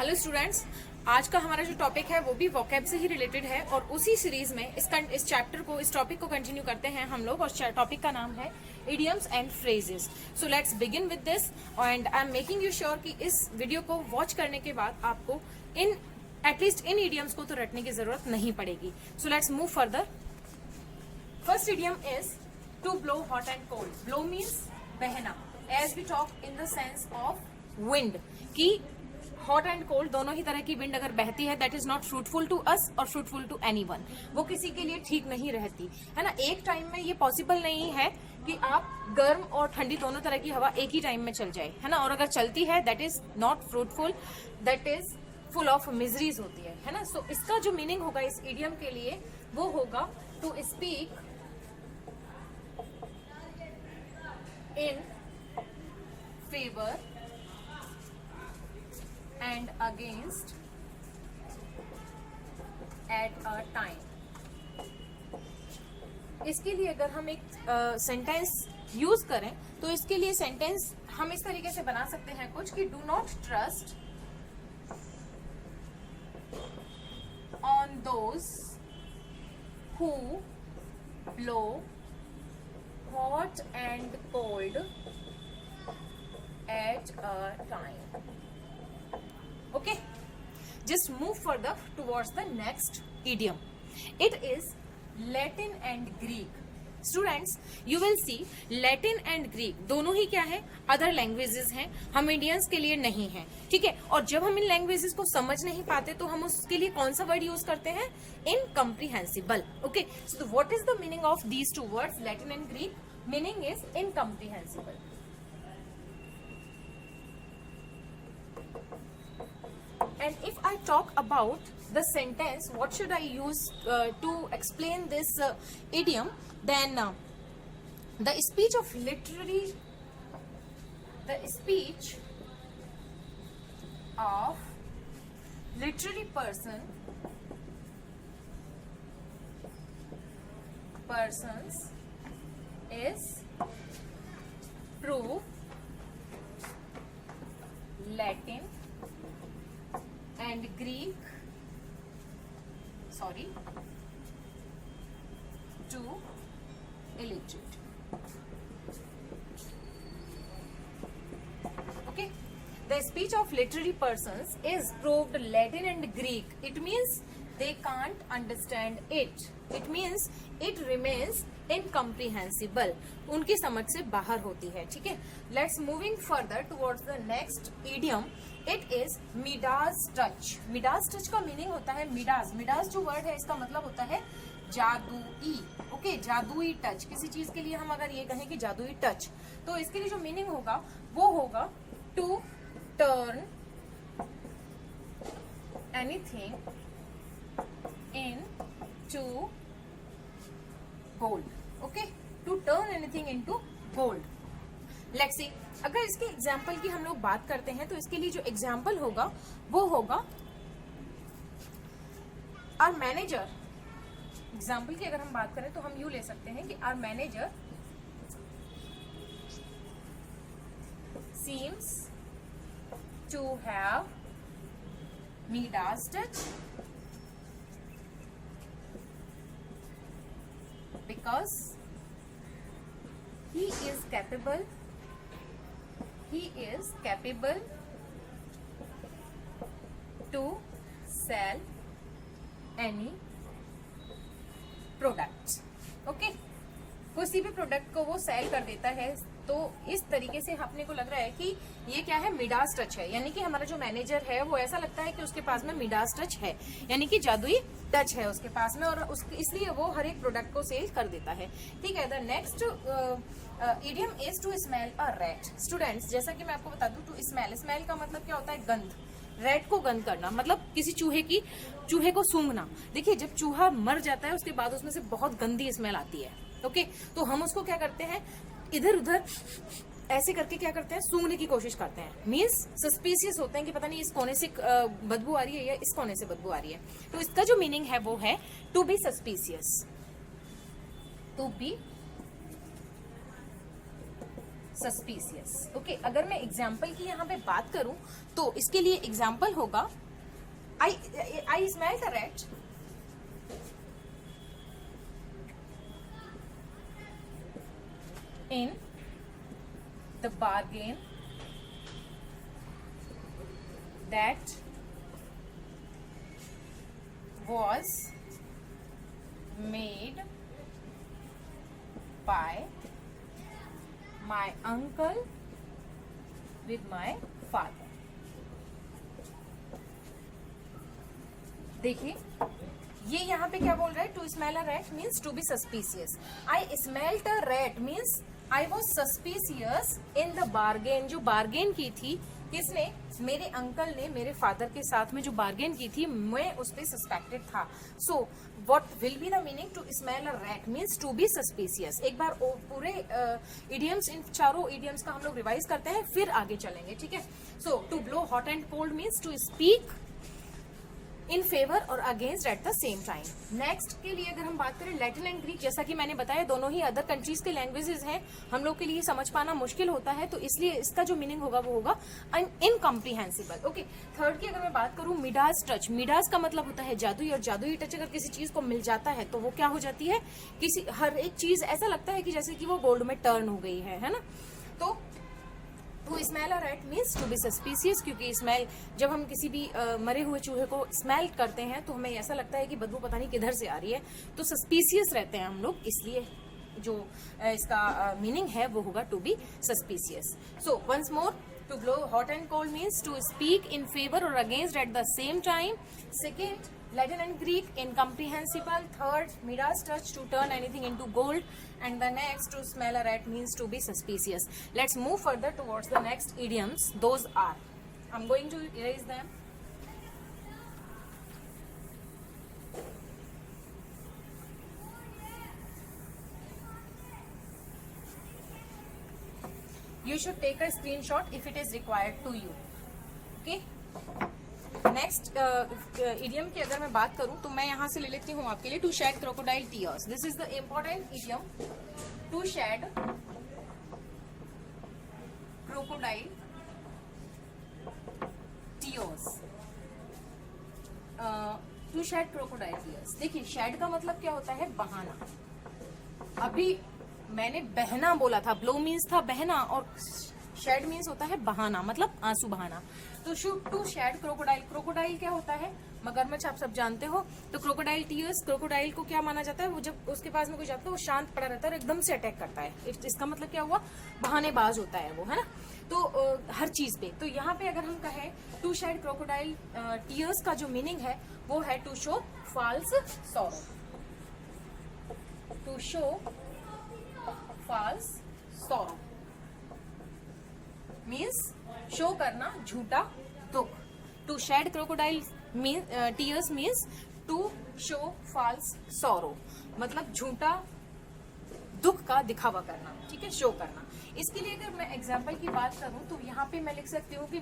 Hello students, आज का हमारा जो टॉपिक है वो भी वोकैब से ही रिलेटेड है और उसी सीरीज में इस चैप्टर को, इस टॉपिक को कंटिन्यू करते हैं हम लोग। और टॉपिक का नाम है idioms and phrases. So let's begin with this and I am making you sure कि इस वीडियो को वॉच करने के बाद आपको एटलीस्ट इन इडियम्स को तो रटने की जरूरत नहीं पड़ेगी। So let's move further. First idiom is to blow hot and cold. Blow means बहना, as we talk in the sense of wind कि हॉट एंड कोल्ड दोनों ही तरह की विंड अगर बहती है that is not fruitful to us और फ्रूटफुल टू एनीवन। वो किसी के लिए ठीक नहीं रहती है ना। एक टाइम में ये पॉसिबल नहीं है कि आप गर्म और ठंडी दोनों तरह की हवा एक ही टाइम में चल जाए, है ना। और अगर चलती है that is not fruitful, that is full of miseries होती है ना। सो इसका जो मीनिंग होगा इस इडियम के लिए वो होगा to speak in favour and against at a time। इसके लिए अगर हम एक सेंटेंस यूज करें तो इसके लिए सेंटेंस हम इस तरीके से बना सकते हैं कुछ कि do not trust on those who blow hot and cold at a time. Okay, just move further towards the next idiom. It is Latin and Greek. Students, you will see Latin and Greek दोनों ही क्या है, other languages हैं, हम Indians के लिए नहीं हैं, ठीक है। और जब हम इन लैंग्वेजेस को समझ नहीं पाते तो हम उसके लिए कौन सा वर्ड यूज करते हैं, incomprehensible. Okay, so what is the meaning of these two words, Latin and Greek? Meaning is incomprehensible. And if I talk about the sentence, what should I use to explain this idiom? Then the speech of literary persons is proof Latin and Greek, to illiterate. Okay, the speech of literary persons is proved Latin and Greek. It means they can't understand it. It means it remains incomprehensible. उनकी समझ से बाहर होती है, ठीक है। Let's moving further towards the next idiom. It is Midas touch. Midas touch का meaning होता है मिडास। मिडास जो वर्ड है इसका मतलब होता है जादुई। ओके, जादुई टच। किसी चीज के लिए हम अगर ये कहें कि जादुई टच, तो इसके लिए जो मीनिंग होगा वो होगा to turn anything into gold. Okay, to turn anything into gold. Let's see, अगर इसके एग्जाम्पल की हम लोग बात करते हैं तो इसके लिए जो एग्जाम्पल होगा वो होगा आवर मैनेजर। एग्जाम्पल की अगर हम बात करें तो हम यूं ले सकते हैं कि our manager seems to have Midas touch because he is capable to sell any products. Okay, किसी भी प्रोडक्ट को वो सेल कर देता है। तो इस तरीके से अपने को लग रहा है कि ये क्या है, मिडास टच है। यानी कि हमारा जो मैनेजर है वो ऐसा लगता है कि उसके पास में मिडास टच है, यानी कि जादुई टच है उसके पास में, और इसलिए वो हर एक प्रोडक्ट को सेल कर देता है, ठीक है। The next idiom is to smell a rat. Students, जैसा कि मैं आपको बता दूं, टू स्मेल, स्मेल का मतलब क्या होता है, गंध। रैट को गंध करना मतलब किसी चूहे को सूंघना। देखिए, जब चूहा मर जाता है उसके बाद उसमें से बहुत गंदी स्मेल आती है। ओके, तो हम उसको क्या करते हैं, इधर उधर ऐसे करके क्या करते हैं, सूंघने की कोशिश करते हैं। मीन्स सस्पिशियस होते हैं कि पता नहीं इस कोने से बदबू आ रही है या इस कोने से बदबू आ रही है। तो इसका जो मीनिंग है वो है to be suspicious. To be suspicious. Okay, अगर मैं एग्जाम्पल की यहाँ पे बात करूं तो इसके लिए एग्जाम्पल होगा I smell the rat in the bargain that was made by my uncle with my father। देखिए ये यहाँ पे क्या बोल रहा है, to smell a rat means to be suspicious. I smelt a rat means I was suspicious in the bargain. जो bargain की थी किसने, मेरे अंकल ने मेरे फादर के साथ में जो बार्गेन की थी, मैं उस पर सस्पेक्टेड था। So what will be the meaning to smell a rat means to be suspicious. एक बार पूरे इडियम्स, इन चारों इडियम्स का हम लोग रिवाइज करते हैं, फिर आगे चलेंगे, ठीक है। So to blow hot and cold means to speak in favour और against at the same time. Next के लिए अगर हम बात करें लैटिन एंड ग्रीक, जैसा कि मैंने बताया दोनों ही अदर कंट्रीज के लैंग्वेजेस हैं, हम लोग के लिए समझ पाना मुश्किल होता है, तो इसलिए इसका जो मीनिंग होगा वो होगा इनकम्प्रीहेंसिबल। ओके, थर्ड की अगर मैं बात करूं मिडास टच, मिडास का मतलब होता है जादुई, और जादुई टच अगर किसी चीज को मिल जाता है तो वो क्या हो जाती है, किसी हर एक चीज ऐसा लगता है कि जैसे कि वो गोल्ड में टर्न हो गई है ना। तो to smell a rat means to be suspicious, क्योंकि स्मेल जब हम किसी भी मरे हुए चूहे को स्मेल करते हैं तो हमें ऐसा लगता है कि बदबू पता नहीं किधर से आ रही है, तो सस्पिशियस रहते हैं हम लोग, इसलिए जो इसका मीनिंग है वो होगा to be suspicious. So once more, to blow hot and cold means to speak in favour और against at the same time. Second Latin and Greek, incomprehensible. Third, Midas touch, to turn anything into gold. And the next, to smell a rat means to be suspicious. Let's move further towards the next idioms. Those are, I'm going to erase them. You should take a screenshot if it is required to you. Okay? Next idiom की अगर मैं बात करूं तो मैं यहां से ले लेती हूं आपके लिए to shed crocodile tears. This is the important idiom, to shed crocodile tears. To shed crocodile tears, देखिए शेड का मतलब क्या होता है, बहाना। अभी मैंने बहना बोला था, ब्लो मीन्स था बहना, और शेड मीन्स होता है बहाना, मतलब आंसू बहाना। तो टू शेड क्रोकोडाइल, क्रोकोडाइल क्या होता है, मगरमच्छ, आप सब जानते हो। तो क्रोकोडाइल टीयर्स, क्रोकोडाइल को क्या माना जाता है, वो जब उसके पास में कोई जाता है वो शांत पड़ा रहता है और एकदम से अटैक करता है। इसका मतलब क्या हुआ, बहानेबाज होता है वो, है ना। तो हर चीज पे, तो यहाँ पे अगर हम कहें टू शेड क्रोकोडाइल टीयर्स का जो मीनिंग है वो है to show false sorrow, to show false sorrow means show करना झूठा दुख। To shed crocodile tears means to show false sorrow, मतलब झूठा दुख का दिखावा करना, ठीक है, शो करना। इसके लिए अगर मैं एग्जाम्पल की बात करूं तो यहाँ पे मैं लिख सकती हूँ कि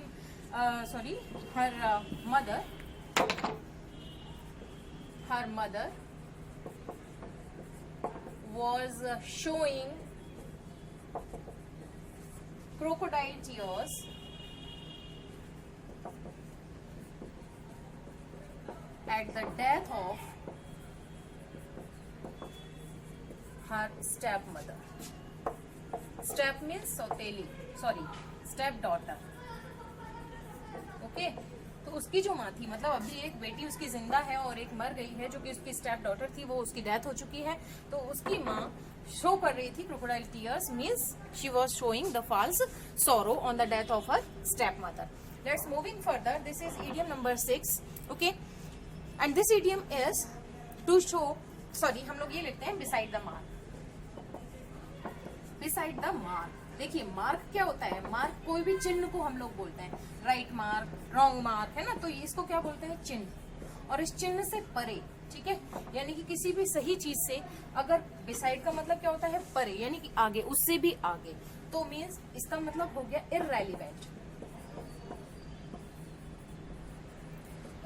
her mother was showing crocodile tears at the death of her stepmother. Step means step daughter. Okay? तो उसकी जो माँ थी, मतलब अभी एक बेटी उसकी जिंदा है और एक मर गई है जो कि उसकी स्टेप डॉटर थी, वो उसकी डेथ हो चुकी है। तो उसकी माँ शो कर रही थी crocodile tears means she was showing the false sorrow on the death of her step mother. Let's moving further, this is idiom number 6। Okay, and this idiom is to show, हम लोग ये लिखते हैं beside the mark. Beside the mark, देखिए mark क्या होता है, mark कोई भी चिन्ह को हम लोग बोलते हैं, राइट मार्क, रॉन्ग मार्क, है ना। तो इसको क्या बोलते हैं, चिन्ह। और इस चिन्ह से परे, ठीक है, यानी कि किसी भी सही चीज से अगर बिसाइड का मतलब क्या होता है, परे, यानी कि आगे, उससे भी आगे, तो मीन्स इसका मतलब हो गया इररेलीवेंट।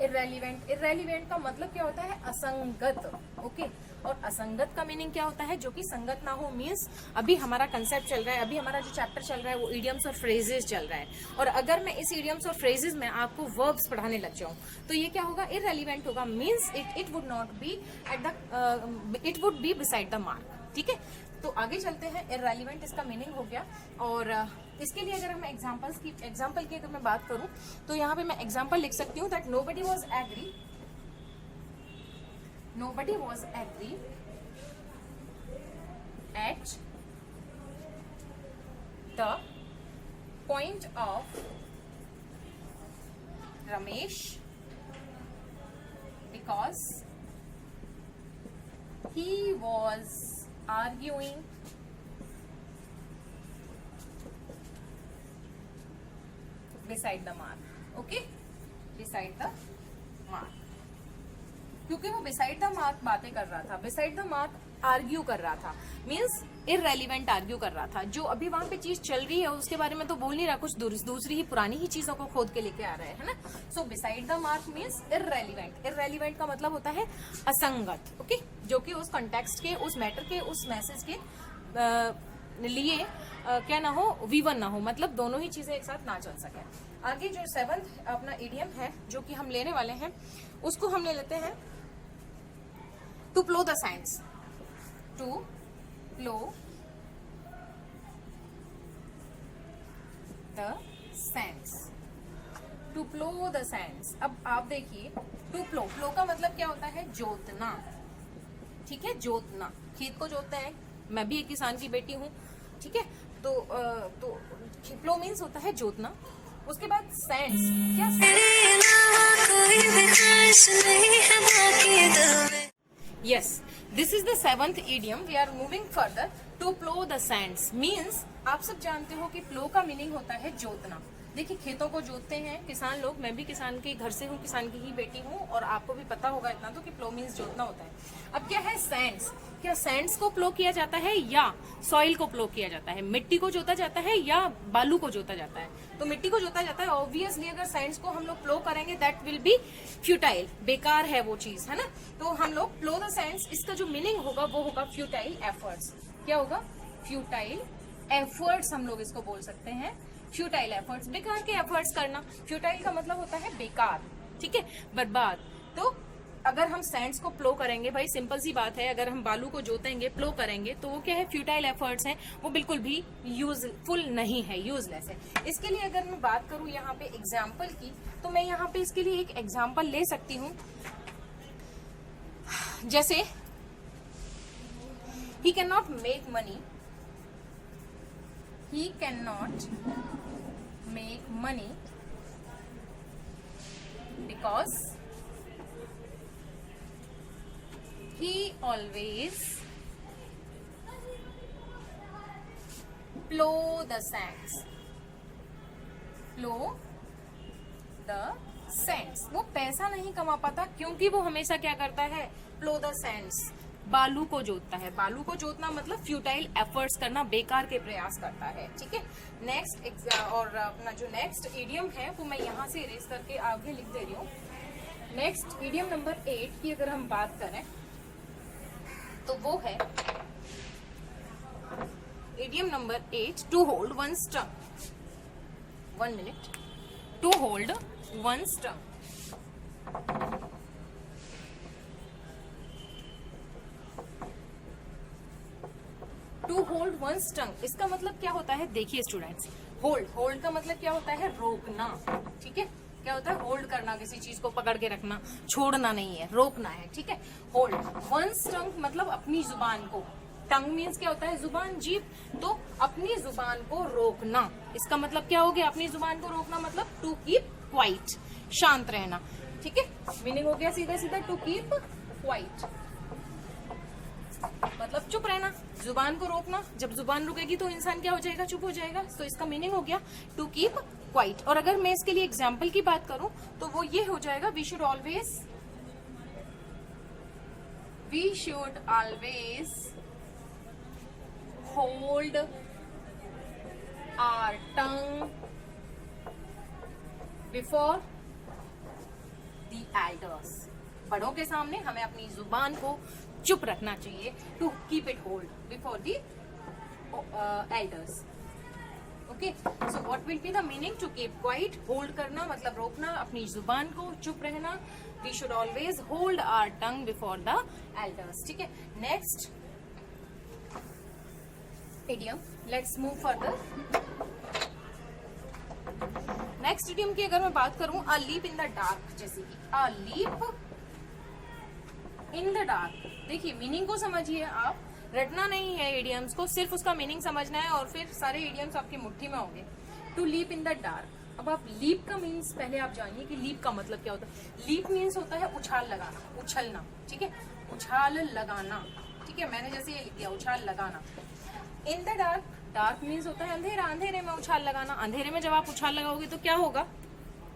इररेलीवेंट का मतलब क्या होता है, असंगत। ओके, और असंगत का मीनिंग क्या होता है, जो कि संगत ना हो। मीन्स अभी हमारा कंसेप्ट चल रहा है, अभी हमारा जो चैप्टर चल रहा है वो इडियम्स और फ्रेजेस चल रहा है, और अगर मैं इस इडियम्स और फ्रेजेस में आपको वर्ब्स पढ़ाने लग जाऊं तो ये क्या होगा, इररेलेवेंट होगा। Means it would not be at the, it would be beside the mark. ठीक है, तो आगे चलते हैं। इररेलेवेंट इसका मीनिंग हो गया, और इसके लिए अगर हम एग्जांपल की अगर मैं बात करूं तो यहाँ पे मैं एग्जांपल लिख सकती हूँ that nobody was agree at the point of Ramesh because he was arguing beside the mark. Okay, beside the mark, क्योंकि वो beside the mark बातें कर रहा था, beside the mark आर्ग्यू कर रहा था, मीन्स इररेलेवेंट आर्ग्यू कर रहा था। जो अभी वहां पे चीज चल रही है उसके बारे में तो बोल नहीं रहा, कुछ दूसरी ही पुरानी ही चीजों को खोद के लेके आ रहा है ना। So beside the mark means irrelevant. Irrelevant का मतलब होता है असंगत। ओके, जो कि उस कॉन्टेक्स्ट के, उस मैटर के, उस मैसेज के लिए क्या ना हो, वीवन ना हो, मतलब दोनों ही चीजें एक साथ ना चल सके। आगे जो 7th अपना इडियम है जो कि हम लेने वाले हैं उसको हम ले लेते हैं to plough the sands. To plough the sands, to plough the sands. अब आप देखिए, टू प्लो, प्लो का मतलब क्या होता है, जोतना। ठीक है, जोतना, खेत को जोतते हैं। मैं भी एक किसान की बेटी हूँ। ठीक है, तो प्लो मीन्स होता है जोतना। उसके बाद सैंड्स, क्या yes, this is the 7th idiom. We are moving further. To plough the sands means आप सब जानते हो कि प्लो का मीनिंग होता है जोतना। देखिए, खेतों को जोतते हैं किसान लोग। मैं भी किसान के घर से हूँ, किसान की ही बेटी हूँ, और आपको भी पता होगा इतना तो कि प्लो मीन्स जोतना होता है। अब क्या है सैंड्स, क्या सैंड्स को प्लो किया जाता है या सॉइल को प्लो किया जाता है? मिट्टी को जोता जाता है या बालू को जोता जाता है? तो मिट्टी को जोता जाता है। ऑब्वियसली अगर सैंड्स को हम लोग प्लो करेंगे दैट विल बी फ्यूटाइल, बेकार है वो चीज, है ना। तो हम लोग प्लो द सैंड्स, इसका जो मीनिंग होगा वो होगा फ्यूटाइल एफर्ट्स। क्या होगा? फ्यूटाइल एफर्ट्स हम लोग इसको बोल सकते हैं। फ्यूटाइल एफर्ट्स, बेकार के एफर्ट्स करना। फ्यूटाइल का मतलब होता है बेकार, ठीक है, बर्बाद। तो अगर हम सैंड्स को प्लो करेंगे, भाई सिंपल सी बात है, अगर हम बालू को जोतेंगे, प्लो करेंगे, तो वो क्या है, फ्यूटाइल एफर्ट्स हैं, वो बिल्कुल भी यूजफुल नहीं है, यूजलेस है। इसके लिए अगर मैं बात करूं यहाँ पे एग्जाम्पल की, तो मैं यहाँ पे इसके लिए एक एग्जाम्पल ले सकती हूँ। जैसे he cannot make money, he cannot make money because he always plow the sands, plow the sands। वो पैसा नहीं कमा पाता क्योंकि वो हमेशा क्या करता है, प्लो द सैंड्स, बालू को जोतता है। बालू को जोतना मतलब फ्यूटाइल एफर्ट्स करना, बेकार के प्रयास करता है। ठीक है, नेक्स्ट और अपना जो नेक्स्ट इडियम है वो मैं यहाँ से इरेज करके आगे लिख दे रही हूँ। नेक्स्ट इडियम नंबर 8 की अगर हम बात करें तो वो है idiom number 8, to hold one's tongue. 1 minute, to hold one's tongue. To hold one's tongue, इसका मतलब क्या होता है? देखिए स्टूडेंट्स, होल्ड का मतलब क्या होता है? रोकना। ठीक है, क्या होता है? होल्ड करना, किसी चीज को पकड़ के रखना, छोड़ना नहीं है, रोकना है। ठीक है, होल्ड वन स्टंग मतलब अपनी जुबान को। टंग मीन्स क्या होता है? जुबान, जीभ। तो अपनी जुबान को रोकना, इसका मतलब क्या हो गया? अपनी जुबान को रोकना मतलब टू कीप क्वाइट, शांत रहना। ठीक है, मीनिंग हो गया सीधा सीधा टू कीप क्वाइट, मतलब चुप रहना, जुबान को रोकना। जब जुबान रुकेगी तो इंसान क्या हो जाएगा? चुप हो जाएगा। तो इसका मीनिंग हो गया टू कीप क्वाइट। और अगर मैं इसके लिए एग्जाम्पल की बात करूं तो वो ये हो जाएगा, we should always hold our tongue before the elders. बड़ों के सामने हमें अपनी जुबान को चुप रखना चाहिए, to keep it hold before the elders. Okay, so what will be the meaning? To keep quiet, hold करना मतलब रोकना, अपनी जुबान को चुप रहना। We should always hold our tongue before the elders. ठीक है, next idiom, let's move further. Next idiom की अगर मैं बात करूं, a leap in the dark, जैसे कि a leap in the dark. देखिए मीनिंग को समझिए, आप रटना नहीं है इडियम्स को, सिर्फ उसका मीनिंग समझना है और फिर सारे इडियम्स आपकी मुट्ठी में होंगे। To leap in the dark. अब आप लीप का मीन्स पहले आप जानिए कि लीप का मतलब क्या होता है। लीप मीन्स होता है उछाल लगाना, उछलना। ठीक है, उछाल लगाना। ठीक है, मैंने जैसे ये लिख दिया उछाल लगाना। इन द डार्क, डार्क मीन्स होता है अंधेरा, अंधेरे में उछाल लगाना। अंधेरे में जब आप उछाल लगाओगे तो क्या होगा,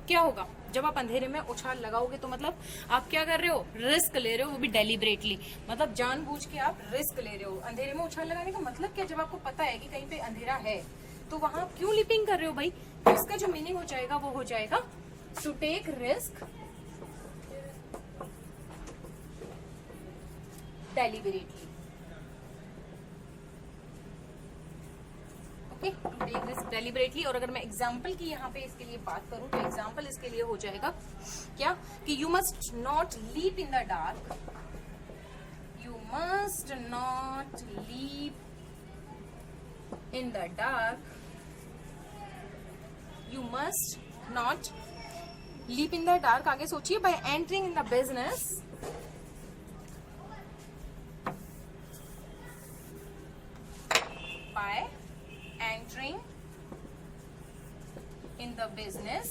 क्या होगा? जब आप अंधेरे में उछाल लगाओगे तो मतलब आप क्या कर रहे हो, रिस्क ले रहे हो, वो भी डेलिबरेटली, मतलब जानबूझ के आप रिस्क ले रहे हो। अंधेरे में उछाल लगाने का मतलब क्या? जब आपको पता है कि कहीं पे अंधेरा है तो वहां क्यों लिपिंग कर रहे हो भाई? तो इसका जो मीनिंग हो जाएगा वो हो जाएगा to take risk deliberately. Okay, to take risk deliberately. और अगर मैं एग्जाम्पल की यहाँ पे इसके लिए बात करूं तो एग्जाम्पल इसके लिए हो जाएगा क्या कि you must not leap in the dark, you must not leap in the dark, you must not leap in the dark. आगे सोचिए, by entering in the business, by entering in the business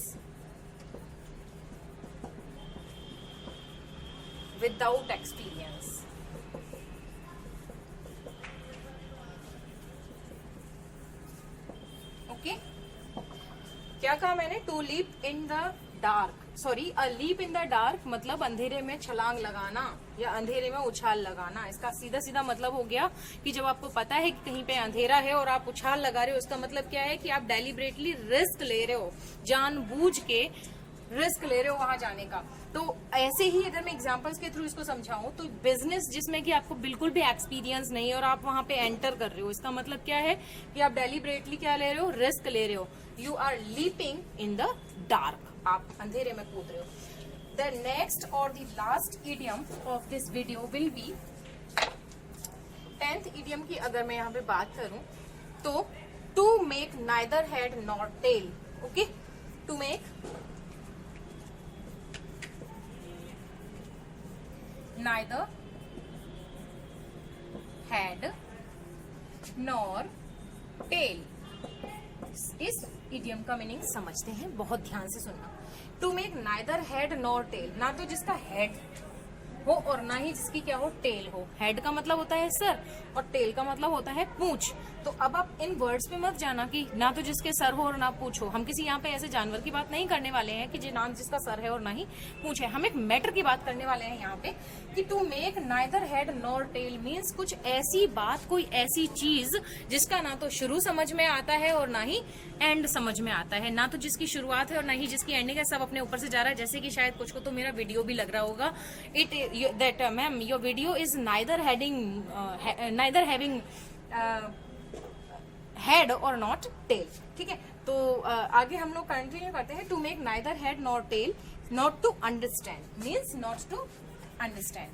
without experience. Okay, क्या कहा मैंने? To leap in the dark, sorry, a leap in the dark मतलब अंधेरे में छलांग लगाना या अंधेरे में उछाल लगाना। इसका सीधा सीधा मतलब हो गया कि जब आपको पता है कि कहीं पे अंधेरा है और आप उछाल लगा रहे हो, इसका मतलब क्या है कि आप डेलिबरेटली रिस्क ले रहे हो, जानबूझ के रिस्क ले रहे हो वहां जाने का। तो ऐसे ही अगर मैं एग्जांपल्स के थ्रू इसको समझाऊं तो बिजनेस जिसमें कि आपको बिल्कुल भी एक्सपीरियंस नहीं है और आप वहां पे एंटर कर रहे हो, इसका मतलब क्या है कि आप डेलिबरेटली क्या ले रहे हो, रिस्क ले रहे हो। You are leaping in the dark, आप अंधेरे में कूद रहे हो। द नेक्स्ट और the last idiom of this video will be 10th idiom की अगर मैं यहाँ पे बात करूं तो to make neither head nor tail. Okay, to make neither head nor tail। इस इडियम का मीनिंग समझते हैं, बहुत ध्यान से सुनना। To make neither head nor tail, ना तो जिसका हेड हो और ना ही जिसकी क्या हो, टेल हो। हेड का मतलब होता है सर और टेल का मतलब होता है पूंछ। तो अब आप इन वर्ड्स पे मत जाना कि ना तो जिसके सर हो और ना पूंछ हो। हम किसी यहाँ पे ऐसे जानवर की बात नहीं करने वाले हैं कि ना जिसका सर है और ना ही पूंछ है। हम एक मैटर की बात करने वाले हैं यहाँ पे कि to make neither head nor tail means कुछ ऐसी बात, कोई ऐसी चीज जिसका ना तो शुरू समझ में आता है और ना ही एंड समझ में आता है, ना तो जिसकी शुरुआत है और ना ही जिसकी एंडिंग है। सब अपने ऊपर से जा रहा है, जैसे कि शायद कुछ को तो मेरा वीडियो भी लग रहा होगा। that ma'am, your video is neither having head or not tail। ठीक है, तो आगे हम लोग कंटिन्यू करते हैं। To make neither head nor tail, not to understand means not to understand.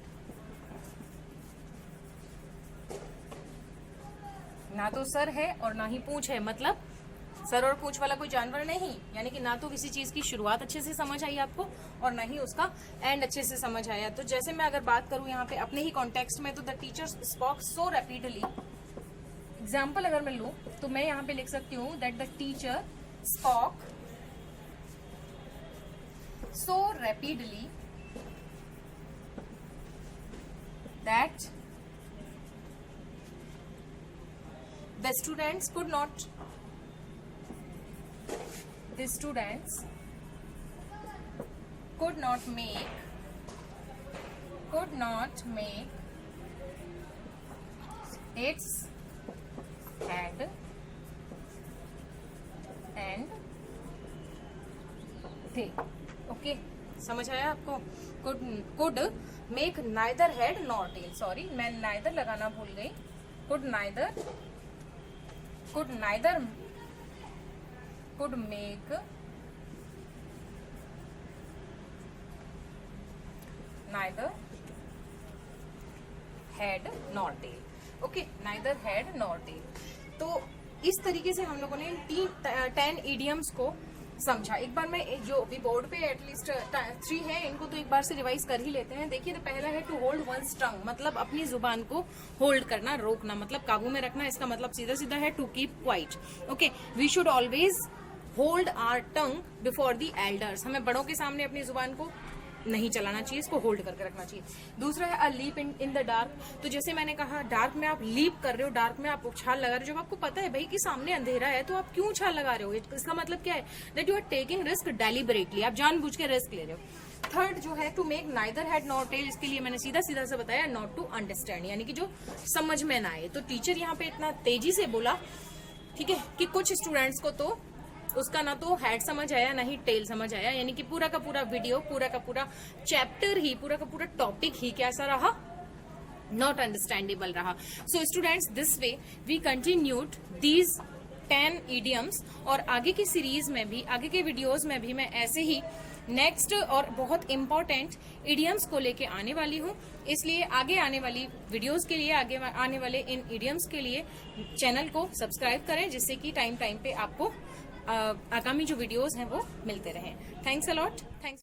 ना तो सर है और ना ही पूंछ है, मतलब सर और पूंछ वाला कोई जानवर नहीं, यानी कि ना तो किसी चीज की शुरुआत अच्छे से समझ आई आपको और ना ही उसका एंड अच्छे से समझ आया। तो जैसे मैं अगर बात करूं यहाँ पे अपने ही कॉन्टेक्स्ट में, तो the teacher spoke so rapidly. Example अगर मैं लूं तो मैं यहाँ पे लिख सकती हूँ that the teacher spoke so rapidly that the students could not make its head and tail। Okay, समझ आया आपको? Could make neither head nor tail, sorry मैं नाइदर लगाना भूल गई, could neither make neither head nor tail. Okay, neither head nor tail. तो इस तरीके से हम लोगों ने 10 इडियम्स को समझा। एक बार मैं जो भी बोर्ड पे एटलीस्ट 3 है इनको तो एक बार से रिवाइज कर ही लेते हैं। देखिए, तो पहला है टू होल्ड वंस टंग, मतलब अपनी जुबान को होल्ड करना, रोकना, मतलब काबू में रखना। इसका मतलब सीधा सीधा है to keep quiet. Okay, we should always hold our tongue before the elders, हमें बड़ों के सामने अपनी जुबान को नहीं चलाना चाहिए, इसको होल्ड करके रखना चाहिए। दूसरा है a leap in the dark, तो जैसे मैंने कहा डार्क में आप लीप कर रहे हो, डार्क में आप उछाल लगा रहे हो, जब आपको पता है भाई कि सामने अंधेरा है तो आप क्यों उछाल लगा रहे हो? इसका मतलब क्या है? That you are taking risk deliberately, आप जानबूझ के रिस्क ले रहे हो। थर्ड जो है to make neither head nor tail, इसके लिए मैंने सीधा सीधा से बताया नॉट टू अंडरस्टैंड, यानी कि जो समझ में ना आए। तो टीचर यहाँ पे इतना तेजी से बोला, ठीक है, कि कुछ स्टूडेंट्स को तो उसका ना तो हेड समझ आया ना ही टेल समझ आया, यानी कि पूरा का पूरा वीडियो, पूरा का पूरा चैप्टर ही, पूरा का पूरा टॉपिक ही कैसा रहा? नॉट अंडरस्टैंडेबल रहा। So students, this way we continued these 10 idioms, और आगे की सीरीज में भी, आगे के वीडियोज में भी मैं ऐसे ही नेक्स्ट और बहुत इंपॉर्टेंट इडियम्स को लेके आने वाली हूँ। इसलिए आगे आने वाली वीडियोस के लिए, आगे आने वाले इन इडियम्स के लिए चैनल को सब्सक्राइब करें, जिससे कि टाइम पे आपको आगामी जो वीडियोस हैं वो मिलते रहें। Thanks a lot. थैंक्स।